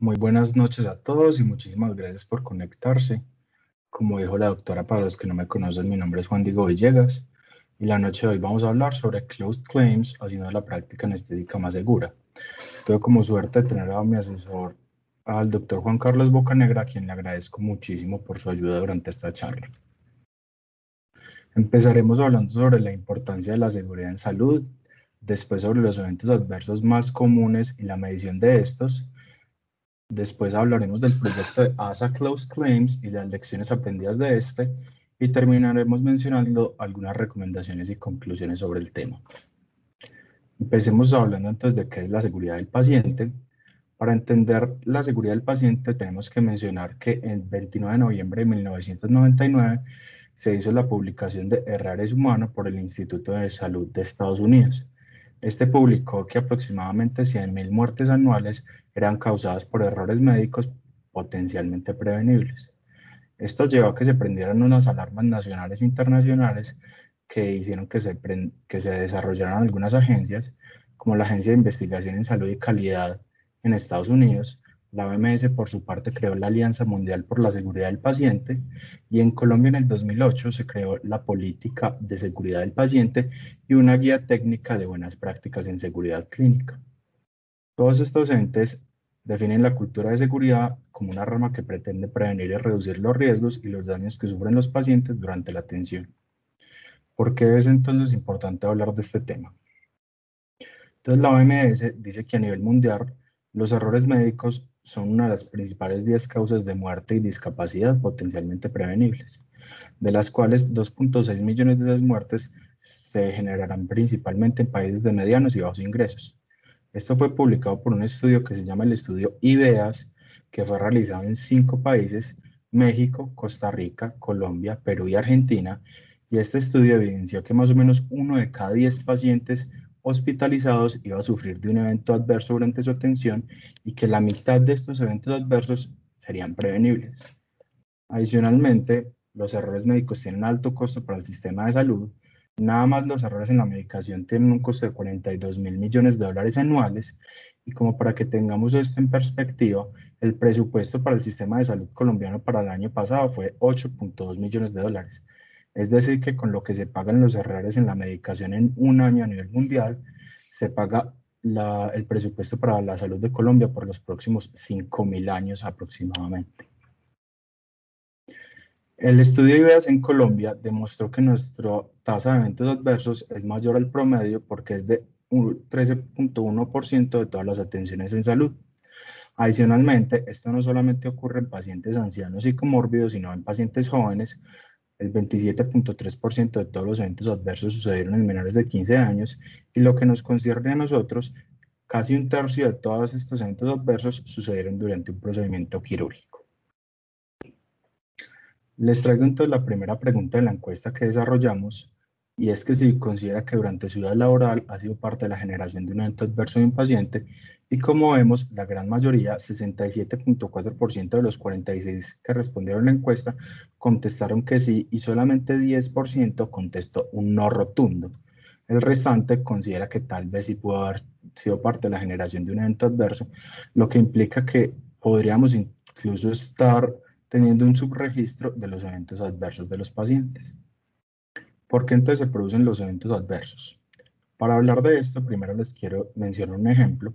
Muy buenas noches a todos y muchísimas gracias por conectarse. Como dijo la doctora, para los que no me conocen, mi nombre es Juan Diego Villegas y la noche de hoy vamos a hablar sobre closed claims, haciendo la práctica anestésica más segura. Tengo como suerte de tener a mi asesor, al doctor Juan Carlos Bocanegra, a quien le agradezco muchísimo por su ayuda durante esta charla. Empezaremos hablando sobre la importancia de la seguridad en salud, después sobre los eventos adversos más comunes y la medición de estos. Después hablaremos del proyecto de ASA Closed Claims y las lecciones aprendidas de este, y terminaremos mencionando algunas recomendaciones y conclusiones sobre el tema. Empecemos hablando entonces de qué es la seguridad del paciente. Para entender la seguridad del paciente tenemos que mencionar que el 29 de noviembre de 1999 se hizo la publicación de Errores Humanos por el Instituto de Salud de Estados Unidos. Este publicó que aproximadamente 100.000 muertes anuales eran causadas por errores médicos potencialmente prevenibles. Esto llevó a que se prendieran unas alarmas nacionales e internacionales que hicieron que se desarrollaran algunas agencias, como la Agencia de Investigación en Salud y Calidad en Estados Unidos. La OMS, por su parte, creó la Alianza Mundial por la Seguridad del Paciente, y en Colombia en el 2008 se creó la Política de Seguridad del Paciente y una guía técnica de buenas prácticas en seguridad clínica. Todos estos entes definen la cultura de seguridad como una rama que pretende prevenir y reducir los riesgos y los daños que sufren los pacientes durante la atención. ¿Por qué es entonces importante hablar de este tema? Entonces, la OMS dice que a nivel mundial los errores médicos son una de las principales 10 causas de muerte y discapacidad potencialmente prevenibles, de las cuales 2.6 millones de esas muertes se generarán principalmente en países de medianos y bajos ingresos. Esto fue publicado por un estudio que se llama el estudio IVEAS, que fue realizado en 5 países: México, Costa Rica, Colombia, Perú y Argentina, y este estudio evidenció que más o menos 1 de cada 10 pacientes hospitalizados iba a sufrir de un evento adverso durante su atención, y que la mitad de estos eventos adversos serían prevenibles. Adicionalmente, los errores médicos tienen alto costo para el sistema de salud. Nada más los errores en la medicación tienen un costo de 42.000 millones de dólares anuales, y como para que tengamos esto en perspectiva, el presupuesto para el sistema de salud colombiano para el año pasado fue 8.2 millones de dólares. Es decir, que con lo que se pagan los errores en la medicación en un año a nivel mundial, se paga el presupuesto para la salud de Colombia por los próximos 5.000 años aproximadamente. El estudio IVEAS en Colombia demostró que nuestra tasa de eventos adversos es mayor al promedio, porque es de 13.1% de todas las atenciones en salud. Adicionalmente, esto no solamente ocurre en pacientes ancianos y comórbidos, sino en pacientes jóvenes. El 27.3% de todos los eventos adversos sucedieron en menores de 15 años, y lo que nos concierne a nosotros, casi un tercio de todos estos eventos adversos sucedieron durante un procedimiento quirúrgico. Les traigo entonces la primera pregunta de la encuesta que desarrollamos, y es que si considera que durante su vida laboral ha sido parte de la generación de un evento adverso de un paciente, y como vemos, la gran mayoría, 67.4% de los 46 que respondieron a la encuesta, contestaron que sí, y solamente 10% contestó un no rotundo. El restante considera que tal vez sí pudo haber sido parte de la generación de un evento adverso, lo que implica que podríamos incluso estar teniendo un subregistro de los eventos adversos de los pacientes. ¿Por qué entonces se producen los eventos adversos? Para hablar de esto, primero les quiero mencionar un ejemplo.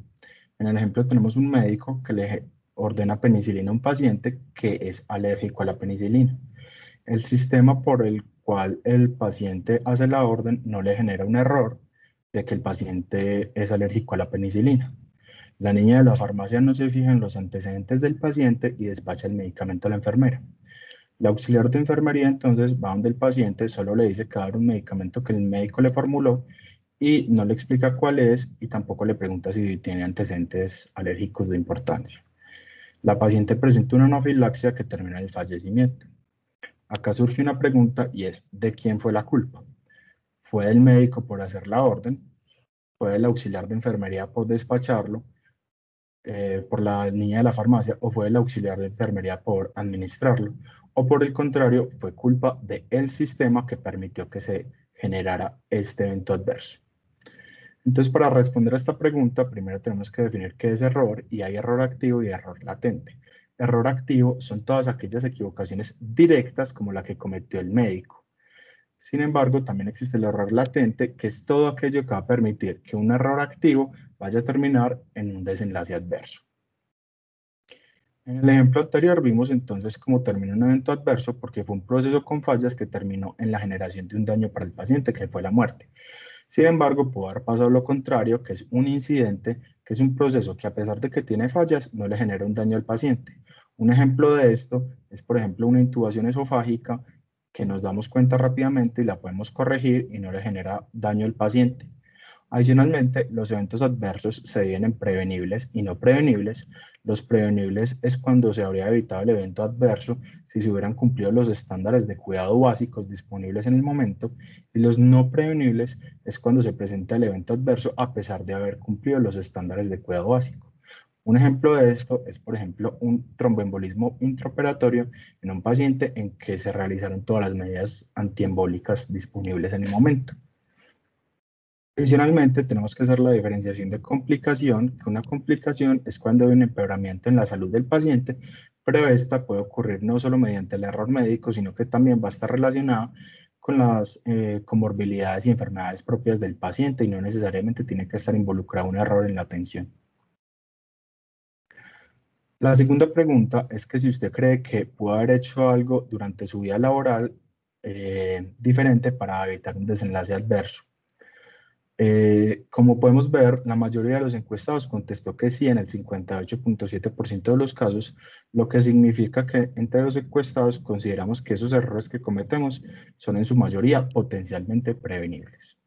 En el ejemplo tenemos un médico que le ordena penicilina a un paciente que es alérgico a la penicilina. El sistema por el cual el paciente hace la orden no le genera un error de que el paciente es alérgico a la penicilina. La niña de la farmacia no se fija en los antecedentes del paciente y despacha el medicamento a la enfermera. La auxiliar de enfermería entonces va donde el paciente, solo le dice que va a dar un medicamento que el médico le formuló, y no le explica cuál es, y tampoco le pregunta si tiene antecedentes alérgicos de importancia. La paciente presenta una anafilaxia que termina en el fallecimiento. Acá surge una pregunta, y es: ¿de quién fue la culpa? ¿Fue del médico por hacer la orden? ¿Fue del auxiliar de enfermería por despacharlo, por la niña de la farmacia, o fue el auxiliar de enfermería por administrarlo? ¿O por el contrario, fue culpa del sistema que permitió que se generara este evento adverso? Entonces, para responder a esta pregunta, primero tenemos que definir qué es error, y hay error activo y error latente. Error activo son todas aquellas equivocaciones directas como la que cometió el médico. Sin embargo, también existe el error latente, que es todo aquello que va a permitir que un error activo vaya a terminar en un desenlace adverso. En el ejemplo anterior vimos entonces cómo terminó un evento adverso porque fue un proceso con fallas que terminó en la generación de un daño para el paciente, que fue la muerte. Sin embargo, puede haber pasado lo contrario, que es un incidente, que es un proceso que a pesar de que tiene fallas, no le genera un daño al paciente. Un ejemplo de esto es, por ejemplo, una intubación esofágica que nos damos cuenta rápidamente y la podemos corregir y no le genera daño al paciente. Adicionalmente, los eventos adversos se dividen en prevenibles y no prevenibles. Los prevenibles es cuando se habría evitado el evento adverso si se hubieran cumplido los estándares de cuidado básicos disponibles en el momento, y los no prevenibles es cuando se presenta el evento adverso a pesar de haber cumplido los estándares de cuidado básico. Un ejemplo de esto es, por ejemplo, un tromboembolismo intraoperatorio en un paciente en que se realizaron todas las medidas antiembólicas disponibles en el momento. Adicionalmente, tenemos que hacer la diferenciación de complicación, que una complicación es cuando hay un empeoramiento en la salud del paciente, pero esta puede ocurrir no solo mediante el error médico, sino que también va a estar relacionada con las comorbilidades y enfermedades propias del paciente, y no necesariamente tiene que estar involucrado un error en la atención. La segunda pregunta es que si usted cree que pudo haber hecho algo durante su vida laboral diferente para evitar un desenlace adverso. Como podemos ver, la mayoría de los encuestados contestó que sí en el 58.7% de los casos, lo que significa que entre los encuestados consideramos que esos errores que cometemos son en su mayoría potencialmente prevenibles.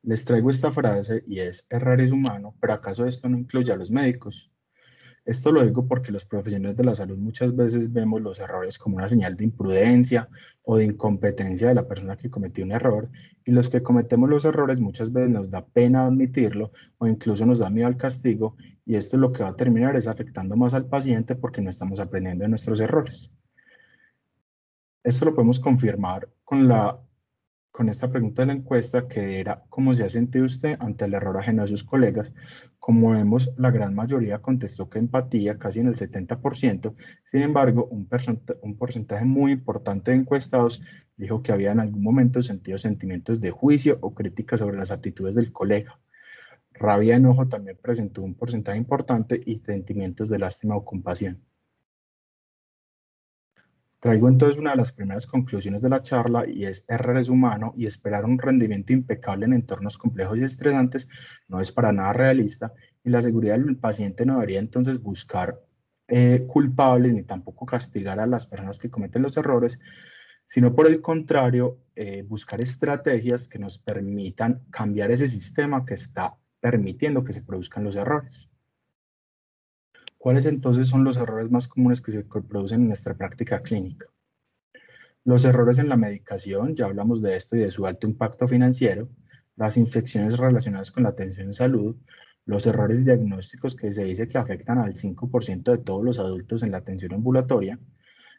Les traigo esta frase y es: errar es humano, pero ¿acaso esto no incluye a los médicos? Esto lo digo porque los profesionales de la salud muchas veces vemos los errores como una señal de imprudencia o de incompetencia de la persona que cometió un error, y los que cometemos los errores muchas veces nos da pena admitirlo o incluso nos da miedo al castigo, y esto lo que va a terminar es afectando más al paciente porque no estamos aprendiendo de nuestros errores. Esto lo podemos confirmar con esta pregunta de la encuesta, que era: ¿cómo se ha sentido usted ante el error ajeno de sus colegas? Como vemos, la gran mayoría contestó que empatía, casi en el 70%. Sin embargo, un porcentaje muy importante de encuestados dijo que había en algún momento sentido sentimientos de juicio o crítica sobre las actitudes del colega. Rabia y enojo también presentó un porcentaje importante, y sentimientos de lástima o compasión. Traigo entonces una de las primeras conclusiones de la charla, y es: errar es humano y esperar un rendimiento impecable en entornos complejos y estresantes no es para nada realista, y la seguridad del paciente no debería entonces buscar culpables ni tampoco castigar a las personas que cometen los errores, sino por el contrario, buscar estrategias que nos permitan cambiar ese sistema que está permitiendo que se produzcan los errores. ¿Cuáles entonces son los errores más comunes que se producen en nuestra práctica clínica? Los errores en la medicación, ya hablamos de esto y de su alto impacto financiero; las infecciones relacionadas con la atención en salud; los errores diagnósticos, que se dice que afectan al 5% de todos los adultos en la atención ambulatoria;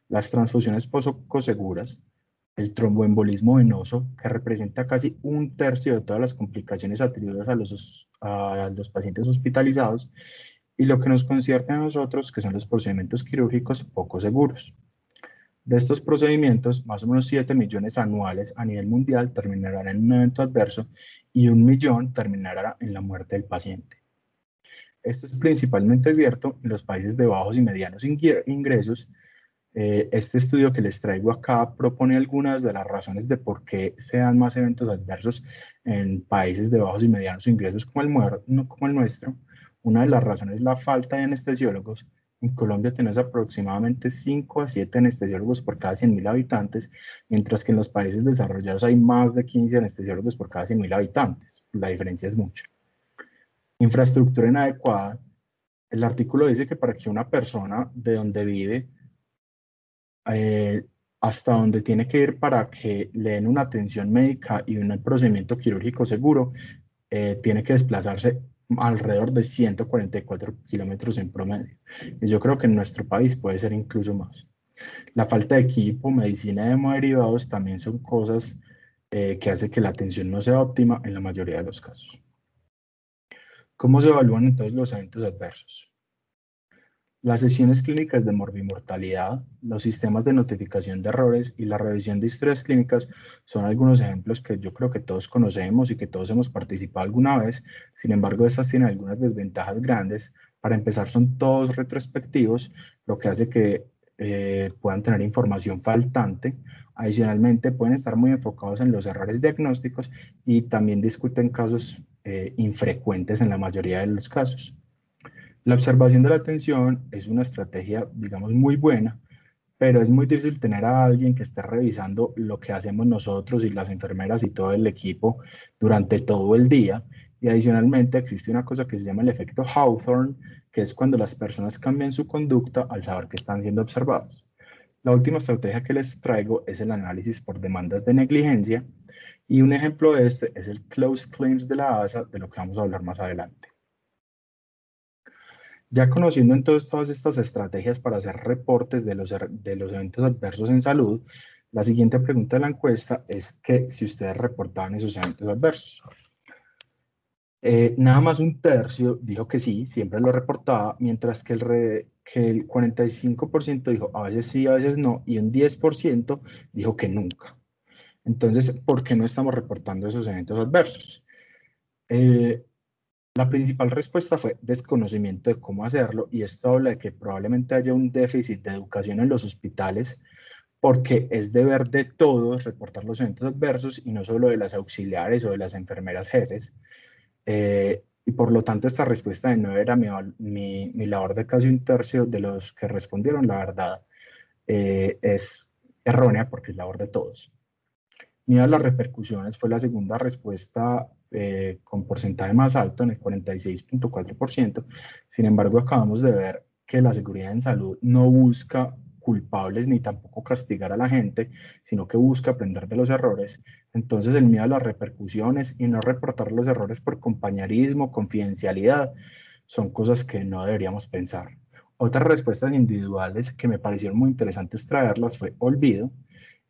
las transfusiones poco seguras; el tromboembolismo venoso, que representa casi un tercio de todas las complicaciones atribuidas a los pacientes hospitalizados; y lo que nos concierne a nosotros, que son los procedimientos quirúrgicos poco seguros. De estos procedimientos, más o menos 7 millones anuales a nivel mundial terminarán en un evento adverso, y 1 millón terminará en la muerte del paciente. Esto es principalmente cierto en los países de bajos y medianos ingresos. Este estudio que les traigo acá propone algunas de las razones de por qué se dan más eventos adversos en países de bajos y medianos ingresos como el nuestro. Una de las razones es la falta de anestesiólogos. En Colombia tenemos aproximadamente 5 a 7 anestesiólogos por cada 100.000 habitantes, mientras que en los países desarrollados hay más de 15 anestesiólogos por cada 100.000 habitantes. La diferencia es mucha. Infraestructura inadecuada. El artículo dice que para que una persona de donde vive eh, hasta donde tiene que ir para que le den una atención médica y un procedimiento quirúrgico seguro, tiene que desplazarse alrededor de 144 kilómetros en promedio. Y yo creo que en nuestro país puede ser incluso más. La falta de equipo, medicina y hemoderivados también son cosas que hacen que la atención no sea óptima en la mayoría de los casos. ¿Cómo se evalúan entonces los eventos adversos? Las sesiones clínicas de morbimortalidad, los sistemas de notificación de errores y la revisión de historias clínicas son algunos ejemplos que yo creo que todos conocemos y que todos hemos participado alguna vez. Sin embargo, estas tienen algunas desventajas grandes. Para empezar, son todos retrospectivos, lo que hace que puedan tener información faltante. Adicionalmente, pueden estar muy enfocados en los errores diagnósticos y también discuten casos infrecuentes en la mayoría de los casos. La observación de la atención es una estrategia, digamos, muy buena, pero es muy difícil tener a alguien que esté revisando lo que hacemos nosotros y las enfermeras y todo el equipo durante todo el día. Y adicionalmente existe una cosa que se llama el efecto Hawthorne, que es cuando las personas cambian su conducta al saber que están siendo observados. La última estrategia que les traigo es el análisis por demandas de negligencia, y un ejemplo de este es el Closed Claims de la ASA, de lo que vamos a hablar más adelante. Ya conociendo entonces todas estas estrategias para hacer reportes de los eventos adversos en salud, la siguiente pregunta de la encuesta es que si ustedes reportaban esos eventos adversos. Nada más un tercio dijo que sí, siempre lo reportaba, mientras que el 45% dijo a veces sí, a veces no, y un 10% dijo que nunca. Entonces, ¿por qué no estamos reportando esos eventos adversos? La principal respuesta fue desconocimiento de cómo hacerlo, y esto habla de que probablemente haya un déficit de educación en los hospitales, porque es deber de todos reportar los eventos adversos y no solo de las auxiliares o de las enfermeras jefes. Y por lo tanto esta respuesta de no era mi labor de casi un tercio de los que respondieron, la verdad, es errónea porque es labor de todos. Midas las repercusiones fue la segunda respuesta con porcentaje más alto en el 46.4%. Sin embargo, acabamos de ver que la seguridad en salud no busca culpables ni tampoco castigar a la gente, sino que busca aprender de los errores. Entonces, el miedo a las repercusiones y no reportar los errores por compañerismo, confidencialidad, son cosas que no deberíamos pensar. Otras respuestas individuales que me parecieron muy interesantes traerlas fue olvido.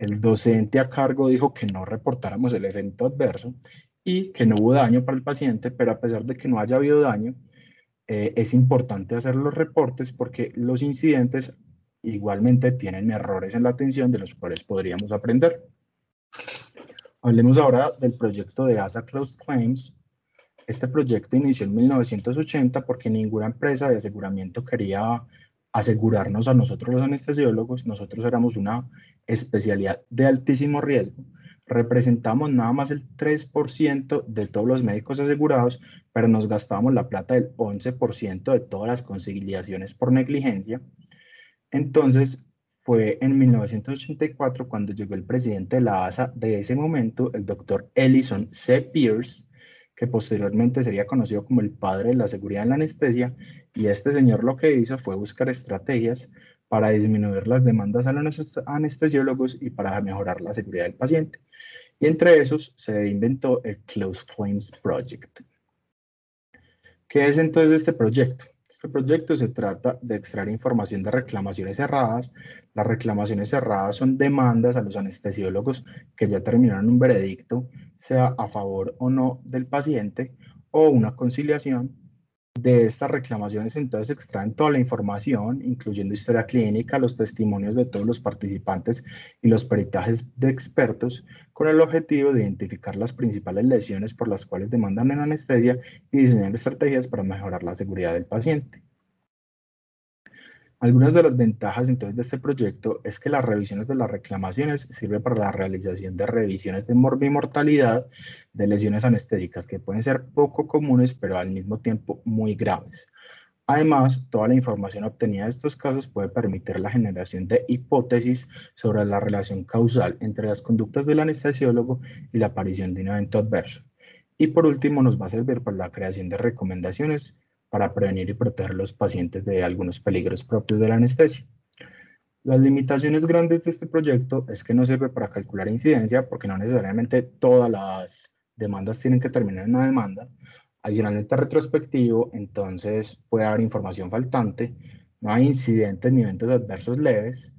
El docente a cargo dijo que no reportáramos el evento adverso y que no hubo daño para el paciente, pero a pesar de que no haya habido daño, es importante hacer los reportes porque los incidentes igualmente tienen errores en la atención de los cuales podríamos aprender. Hablemos ahora del proyecto de ASA Closed Claims. Este proyecto inició en 1980 porque ninguna empresa de aseguramiento quería asegurarnos a nosotros los anestesiólogos. Nosotros éramos una especialidad de altísimo riesgo. Representamos nada más el 3% de todos los médicos asegurados, pero nos gastábamos la plata del 11% de todas las conciliaciones por negligencia. Entonces, fue en 1984 cuando llegó el presidente de la ASA de ese momento, el doctor Ellison C. Pierce, que posteriormente sería conocido como el padre de la seguridad en la anestesia, y este señor lo que hizo fue buscar estrategias para disminuir las demandas a los anestesiólogos y para mejorar la seguridad del paciente. Y entre esos se inventó el Closed Claims Project. ¿Qué es entonces este proyecto? Este proyecto se trata de extraer información de reclamaciones cerradas. Las reclamaciones cerradas son demandas a los anestesiólogos que ya terminaron un veredicto, sea a favor o no del paciente, o una conciliación. De estas reclamaciones entonces se extraen toda la información, incluyendo historia clínica, los testimonios de todos los participantes y los peritajes de expertos, con el objetivo de identificar las principales lesiones por las cuales demandan en anestesia y diseñar estrategias para mejorar la seguridad del paciente. Algunas de las ventajas entonces de este proyecto es que las revisiones de las reclamaciones sirven para la realización de revisiones de morbimortalidad de lesiones anestésicas que pueden ser poco comunes pero al mismo tiempo muy graves. Además, toda la información obtenida de estos casos puede permitir la generación de hipótesis sobre la relación causal entre las conductas del anestesiólogo y la aparición de un evento adverso. Y por último, nos va a servir para la creación de recomendaciones para prevenir y proteger a los pacientes de algunos peligros propios de la anestesia. Las limitaciones grandes de este proyecto es que no sirve para calcular incidencia porque no necesariamente todas las demandas tienen que terminar en una demanda. Adicionalmente retrospectivo, entonces puede haber información faltante, no hay incidentes ni eventos adversos leves.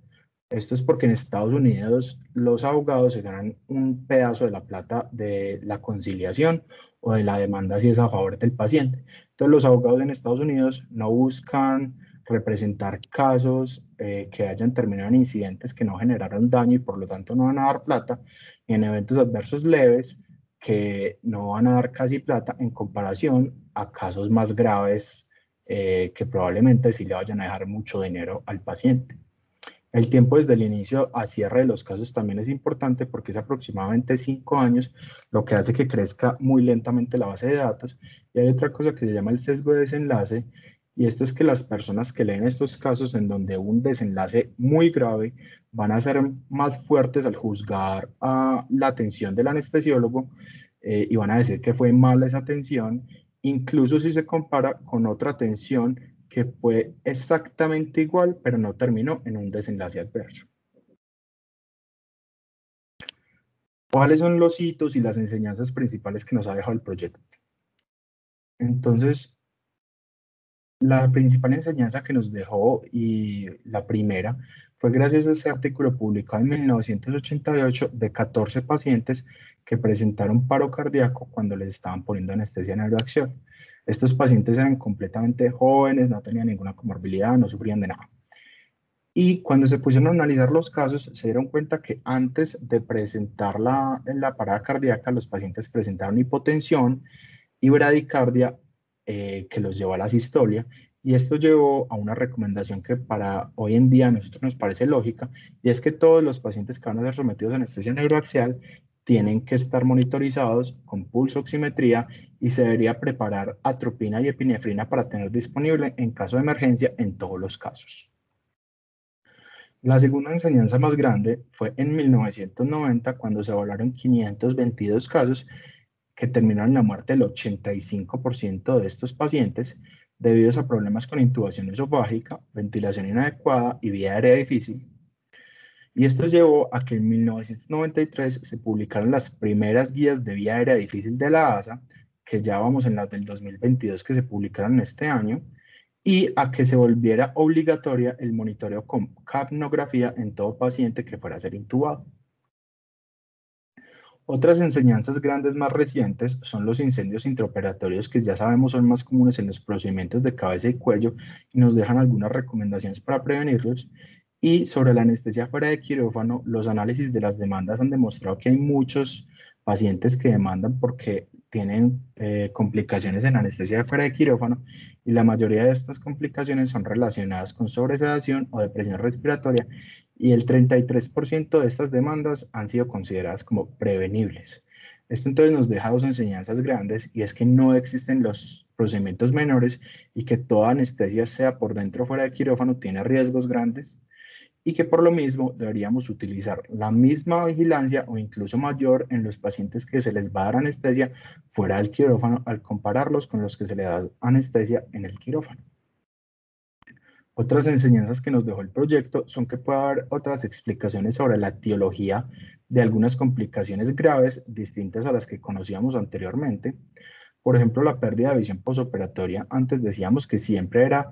Esto es porque en Estados Unidos los abogados se ganan un pedazo de la plata de la conciliación o de la demanda si es a favor del paciente. Entonces, los abogados en Estados Unidos no buscan representar casos que hayan terminado en incidentes que no generaron daño y por lo tanto no van a dar plata, y en eventos adversos leves que no van a dar casi plata en comparación a casos más graves que probablemente sí le vayan a dejar mucho dinero al paciente. El tiempo desde el inicio a cierre de los casos también es importante porque es aproximadamente 5 años, lo que hace que crezca muy lentamente la base de datos. Y hay otra cosa que se llama el sesgo de desenlace, y esto es que las personas que leen estos casos en donde un desenlace muy grave van a ser más fuertes al juzgar a la atención del anestesiólogo y van a decir que fue mala esa atención, incluso si se compara con otra atención que fue exactamente igual, pero no terminó en un desenlace adverso. ¿Cuáles son los hitos y las enseñanzas principales que nos ha dejado el proyecto? Entonces, la principal enseñanza que nos dejó, y la primera, fue gracias a ese artículo publicado en 1988 de 14 pacientes que presentaron paro cardíaco cuando les estaban poniendo anestesia neuroacción. Estos pacientes eran completamente jóvenes, no tenían ninguna comorbilidad, no sufrían de nada. Y cuando se pusieron a analizar los casos, se dieron cuenta que antes de presentar la parada cardíaca, los pacientes presentaron hipotensión y bradicardia que los llevó a la sistolia. Y esto llevó a una recomendación que para hoy en día a nosotros nos parece lógica, y es que todos los pacientes que van a ser sometidos a anestesia neuroaxial tienen que estar monitorizados con pulso oximetría y se debería preparar atropina y epinefrina para tener disponible en caso de emergencia en todos los casos. La segunda enseñanza más grande fue en 1990, cuando se evaluaron 522 casos que terminaron en la muerte del 85% de estos pacientes debido a problemas con intubación esofágica, ventilación inadecuada y vía aérea difícil. Y esto llevó a que en 1993 se publicaran las primeras guías de vía aérea difícil de la ASA, que ya vamos en las del 2022 que se publicaron este año, y a que se volviera obligatoria el monitoreo con capnografía en todo paciente que fuera a ser intubado. Otras enseñanzas grandes más recientes son los incendios intraoperatorios, que ya sabemos son más comunes en los procedimientos de cabeza y cuello y nos dejan algunas recomendaciones para prevenirlos. Y sobre la anestesia fuera de quirófano, los análisis de las demandas han demostrado que hay muchos pacientes que demandan porque tienen complicaciones en anestesia fuera de quirófano, y la mayoría de estas complicaciones son relacionadas con sobresedación o depresión respiratoria, y el 33% de estas demandas han sido consideradas como prevenibles. Esto entonces nos deja dos enseñanzas grandes, y es que no existen los procedimientos menores y que toda anestesia, sea por dentro o fuera de quirófano, tiene riesgos grandes, y que por lo mismo deberíamos utilizar la misma vigilancia o incluso mayor en los pacientes que se les va a dar anestesia fuera del quirófano al compararlos con los que se les da anestesia en el quirófano. Otras enseñanzas que nos dejó el proyecto son que puede haber otras explicaciones sobre la etiología de algunas complicaciones graves distintas a las que conocíamos anteriormente. Por ejemplo, la pérdida de visión posoperatoria. Antes decíamos que siempre era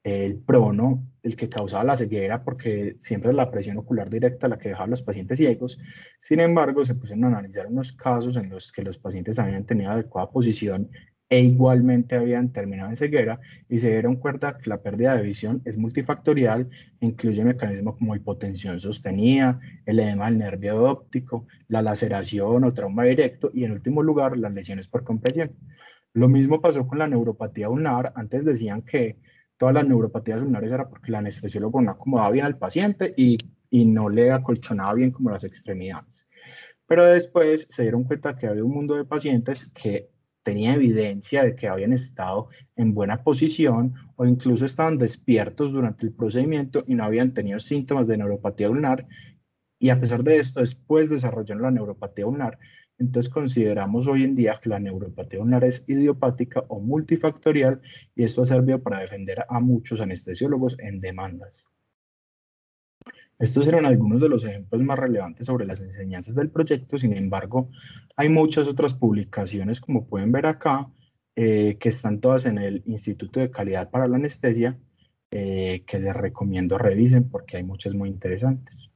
el prono el que causaba la ceguera, porque siempre es la presión ocular directa la que dejaba a los pacientes ciegos. Sin embargo, se pusieron a analizar unos casos en los que los pacientes habían tenido adecuada posición e igualmente habían terminado en ceguera, y se dieron cuenta que la pérdida de visión es multifactorial, incluye mecanismos como hipotensión sostenida, el edema del nervio óptico, la laceración o trauma directo, y en último lugar, las lesiones por compresión. Lo mismo pasó con la neuropatía ulnar. Antes decían que todas las neuropatías ulnares era porque el anestesiólogo no acomodaba bien al paciente y no le acolchonaba bien como las extremidades. Pero después se dieron cuenta que había un mundo de pacientes que tenía evidencia de que habían estado en buena posición o incluso estaban despiertos durante el procedimiento y no habían tenido síntomas de neuropatía ulnar, y a pesar de esto, después desarrollaron la neuropatía ulnar. Entonces consideramos hoy en día que la neuropatía ulnar es idiopática o multifactorial, y esto ha servido para defender a muchos anestesiólogos en demandas. Estos eran algunos de los ejemplos más relevantes sobre las enseñanzas del proyecto. Sin embargo, hay muchas otras publicaciones, como pueden ver acá, que están todas en el Instituto de Calidad para la Anestesia, que les recomiendo revisen porque hay muchas muy interesantes.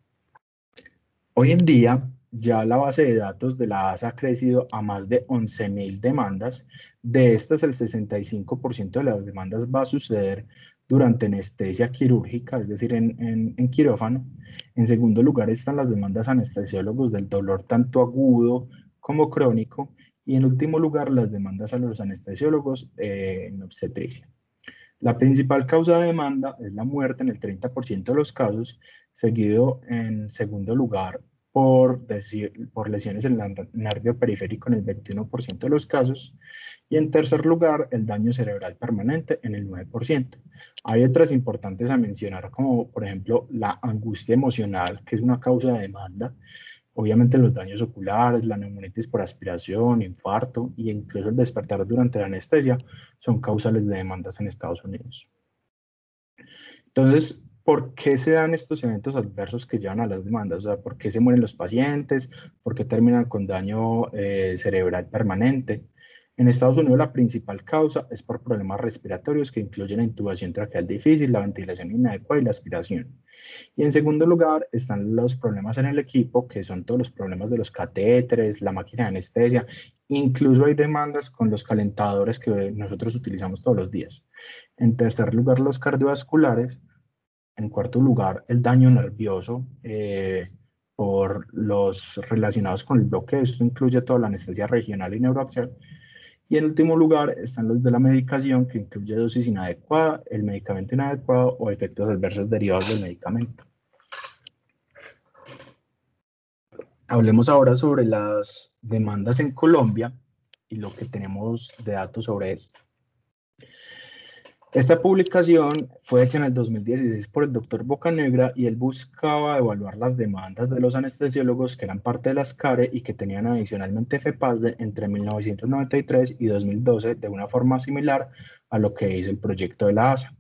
Hoy en día ya la base de datos de la ASA ha crecido a más de 11.000 demandas. De estas, el 65% de las demandas va a suceder durante anestesia quirúrgica, es decir, en quirófano. En segundo lugar están las demandas a anestesiólogos del dolor tanto agudo como crónico. Y en último lugar, las demandas a los anestesiólogos en obstetricia. La principal causa de demanda es la muerte en el 30% de los casos, seguido en segundo lugar por lesiones en el nervio periférico en el 21% de los casos, y en tercer lugar el daño cerebral permanente en el 9%. Hay otras importantes a mencionar, como por ejemplo la angustia emocional, que es una causa de demanda. Obviamente los daños oculares, la neumonitis por aspiración, infarto e incluso el despertar durante la anestesia son causales de demandas en Estados Unidos. Entonces, ¿por qué se dan estos eventos adversos que llevan a las demandas? O sea, ¿por qué se mueren los pacientes? ¿Por qué terminan con daño cerebral permanente? En Estados Unidos la principal causa es por problemas respiratorios que incluyen la intubación traqueal difícil, la ventilación inadecuada y la aspiración. Y en segundo lugar están los problemas en el equipo, que son todos los problemas de los catéteres, la máquina de anestesia, incluso hay demandas con los calentadores que nosotros utilizamos todos los días. En tercer lugar, los cardiovasculares. En cuarto lugar, el daño nervioso por los relacionados con el bloqueo. Esto incluye toda la anestesia regional y neuroaxial. Y en último lugar están los de la medicación, que incluye dosis inadecuada, el medicamento inadecuado o efectos adversos derivados del medicamento. Hablemos ahora sobre las demandas en Colombia y lo que tenemos de datos sobre esto. Esta publicación fue hecha en el 2016 por el doctor Bocanegra y él buscaba evaluar las demandas de los anestesiólogos que eran parte de las CARE y que tenían adicionalmente FEPASDE entre 1993 y 2012 de una forma similar a lo que hizo el proyecto de la ASA.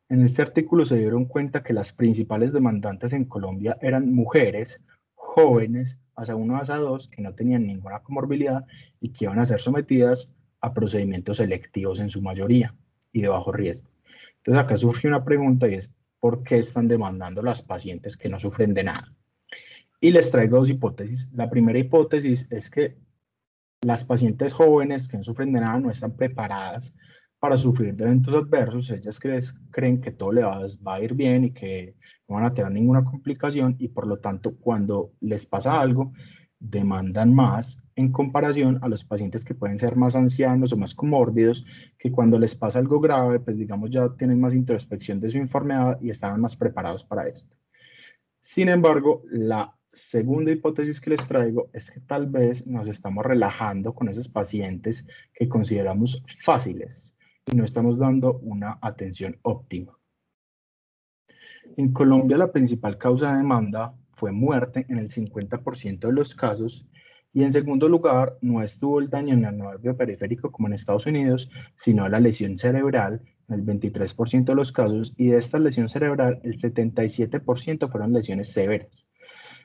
En este artículo se dieron cuenta que las principales demandantes en Colombia eran mujeres, jóvenes, ASA 1, ASA 2, que no tenían ninguna comorbilidad y que iban a ser sometidas a procedimientos selectivos en su mayoría y de bajo riesgo. Entonces acá surge una pregunta y es, ¿por qué están demandando las pacientes que no sufren de nada? Y les traigo dos hipótesis. La primera hipótesis es que las pacientes jóvenes que no sufren de nada no están preparadas para sufrir de eventos adversos. Ellas creen que todo va a ir bien y que no van a tener ninguna complicación y por lo tanto cuando les pasa algo demandan más en comparación a los pacientes que pueden ser más ancianos o más comórbidos, que cuando les pasa algo grave, pues digamos ya tienen más introspección de su enfermedad y están más preparados para esto. Sin embargo, la segunda hipótesis que les traigo es que tal vez nos estamos relajando con esos pacientes que consideramos fáciles y no estamos dando una atención óptima. En Colombia, la principal causa de demanda fue muerte en el 50% de los casos y en segundo lugar, no estuvo el daño en el nervio periférico como en Estados Unidos, sino la lesión cerebral en el 23% de los casos y de esta lesión cerebral el 77% fueron lesiones severas.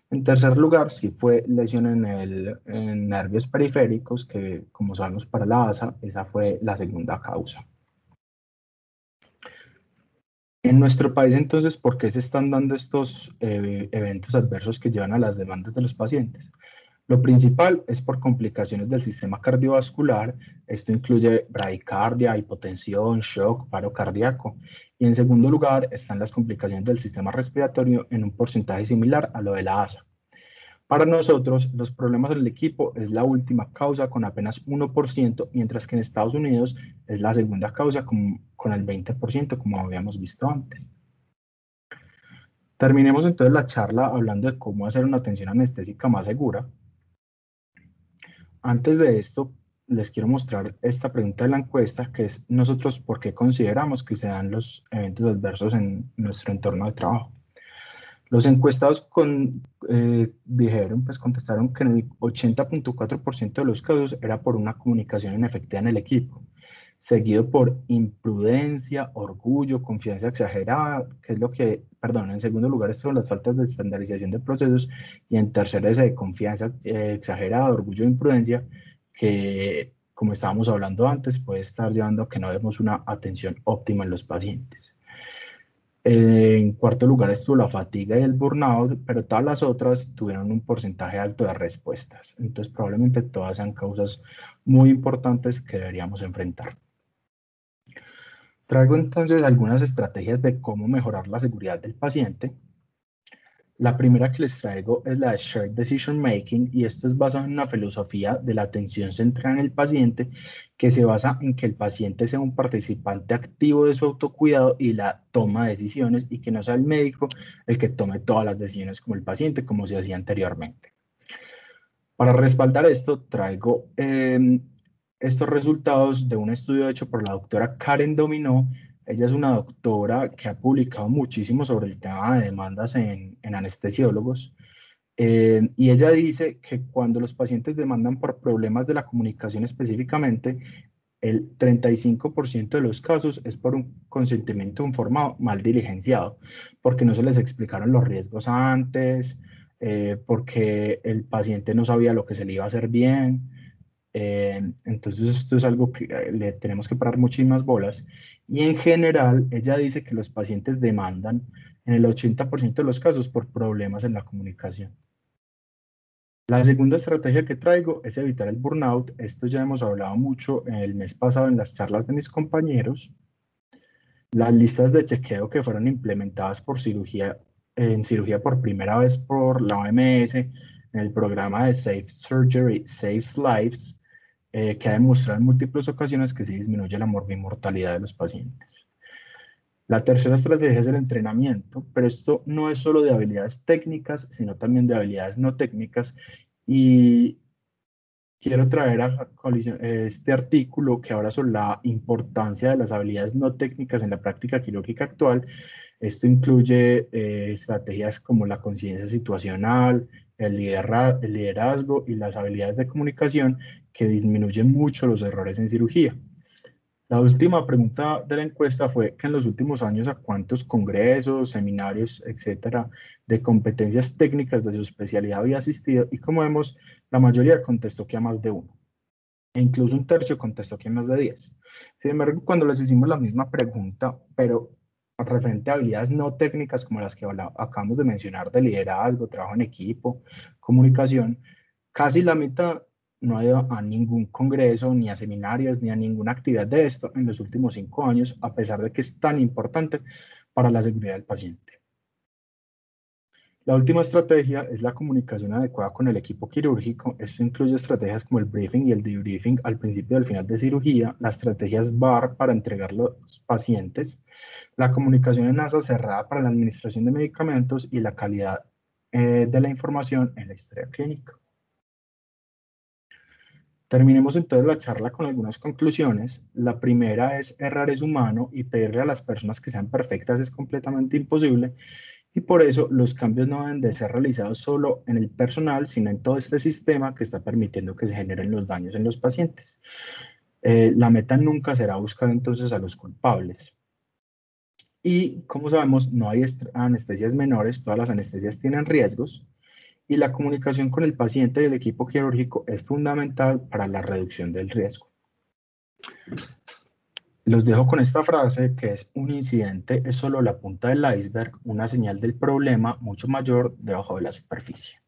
En tercer lugar, sí fue lesión en nervios periféricos, que como sabemos para la ASA, esa fue la segunda causa. En nuestro país, entonces, ¿por qué se están dando estos eventos adversos que llevan a las demandas de los pacientes? Lo principal es por complicaciones del sistema cardiovascular. Esto incluye bradicardia, hipotensión, shock, paro cardíaco. Y en segundo lugar están las complicaciones del sistema respiratorio en un porcentaje similar a lo de la ASA. Para nosotros, los problemas del equipo es la última causa con apenas 1%, mientras que en Estados Unidos es la segunda causa con el 20%, como habíamos visto antes. Terminemos entonces la charla hablando de cómo hacer una atención anestésica más segura. Antes de esto, les quiero mostrar esta pregunta de la encuesta, que es nosotros por qué consideramos que se dan los eventos adversos en nuestro entorno de trabajo. Los encuestados contestaron que en el 80.4% de los casos era por una comunicación inefectiva en el equipo, seguido por imprudencia, orgullo, confianza exagerada, que es lo que, perdón, en segundo lugar son las faltas de estandarización de procesos y en tercer ese de confianza exagerada, orgullo e imprudencia, que como estábamos hablando antes puede estar llevando a que no demos una atención óptima en los pacientes. En cuarto lugar estuvo la fatiga y el burnout, pero todas las otras tuvieron un porcentaje alto de respuestas. Entonces, probablemente todas sean causas muy importantes que deberíamos enfrentar. Traigo entonces algunas estrategias de cómo mejorar la seguridad del paciente. La primera que les traigo es la de Shared Decision Making, y esto es basado en una filosofía de la atención centrada en el paciente que se basa en que el paciente sea un participante activo de su autocuidado y la toma de decisiones, y que no sea el médico el que tome todas las decisiones como el paciente, como se hacía anteriormente. Para respaldar esto, traigo estos resultados de un estudio hecho por la doctora Karen Dominó. Ella es una doctora que ha publicado muchísimo sobre el tema de demandas en anestesiólogos. Y ella dice que cuando los pacientes demandan por problemas de la comunicación específicamente, el 35% de los casos es por un consentimiento informado mal diligenciado, porque no se les explicaron los riesgos antes, porque el paciente no sabía lo que se le iba a hacer bien. Entonces esto es algo que le tenemos que parar muchísimas bolas. Y en general, ella dice que los pacientes demandan en el 80% de los casos por problemas en la comunicación. La segunda estrategia que traigo es evitar el burnout. Esto ya hemos hablado mucho el mes pasado en las charlas de mis compañeros. Las listas de chequeo que fueron implementadas en cirugía por primera vez por la OMS en el programa de Safe Surgery Saves Lives, que ha demostrado en múltiples ocasiones que se disminuye la mortalidad de los pacientes. La tercera estrategia es el entrenamiento, pero esto no es solo de habilidades técnicas, sino también de habilidades no técnicas. Y quiero traer a colisión este artículo que habla sobre la importancia de las habilidades no técnicas en la práctica quirúrgica actual. Esto incluye estrategias como la conciencia situacional, el liderazgo y las habilidades de comunicación, que disminuyen mucho los errores en cirugía. La última pregunta de la encuesta fue que en los últimos años a cuántos congresos, seminarios, etcétera, de competencias técnicas de su especialidad había asistido, y como vemos, la mayoría contestó que a más de uno, e incluso un tercio contestó que a más de 10. Sin embargo, cuando les hicimos la misma pregunta, pero referente a habilidades no técnicas como las que acabamos de mencionar, de liderazgo, trabajo en equipo, comunicación, casi la mitad no ha ido a ningún congreso, ni a seminarios, ni a ninguna actividad de esto en los últimos 5 años, a pesar de que es tan importante para la seguridad del paciente. La última estrategia es la comunicación adecuada con el equipo quirúrgico. Esto incluye estrategias como el briefing y el debriefing al principio y al final de cirugía, las estrategias BAR para entregar los pacientes, la comunicación en asa cerrada para la administración de medicamentos y la calidad de la información en la historia clínica. Terminemos entonces la charla con algunas conclusiones. La primera es: errar es humano y pedirle a las personas que sean perfectas es completamente imposible, y por eso los cambios no deben de ser realizados solo en el personal, sino en todo este sistema que está permitiendo que se generen los daños en los pacientes. La meta nunca será buscar entonces a los culpables. Y como sabemos, no hay anestesias menores, todas las anestesias tienen riesgos, y la comunicación con el paciente y el equipo quirúrgico es fundamental para la reducción del riesgo. Los dejo con esta frase, que es: un incidente es solo la punta del iceberg, una señal del problema mucho mayor debajo de la superficie.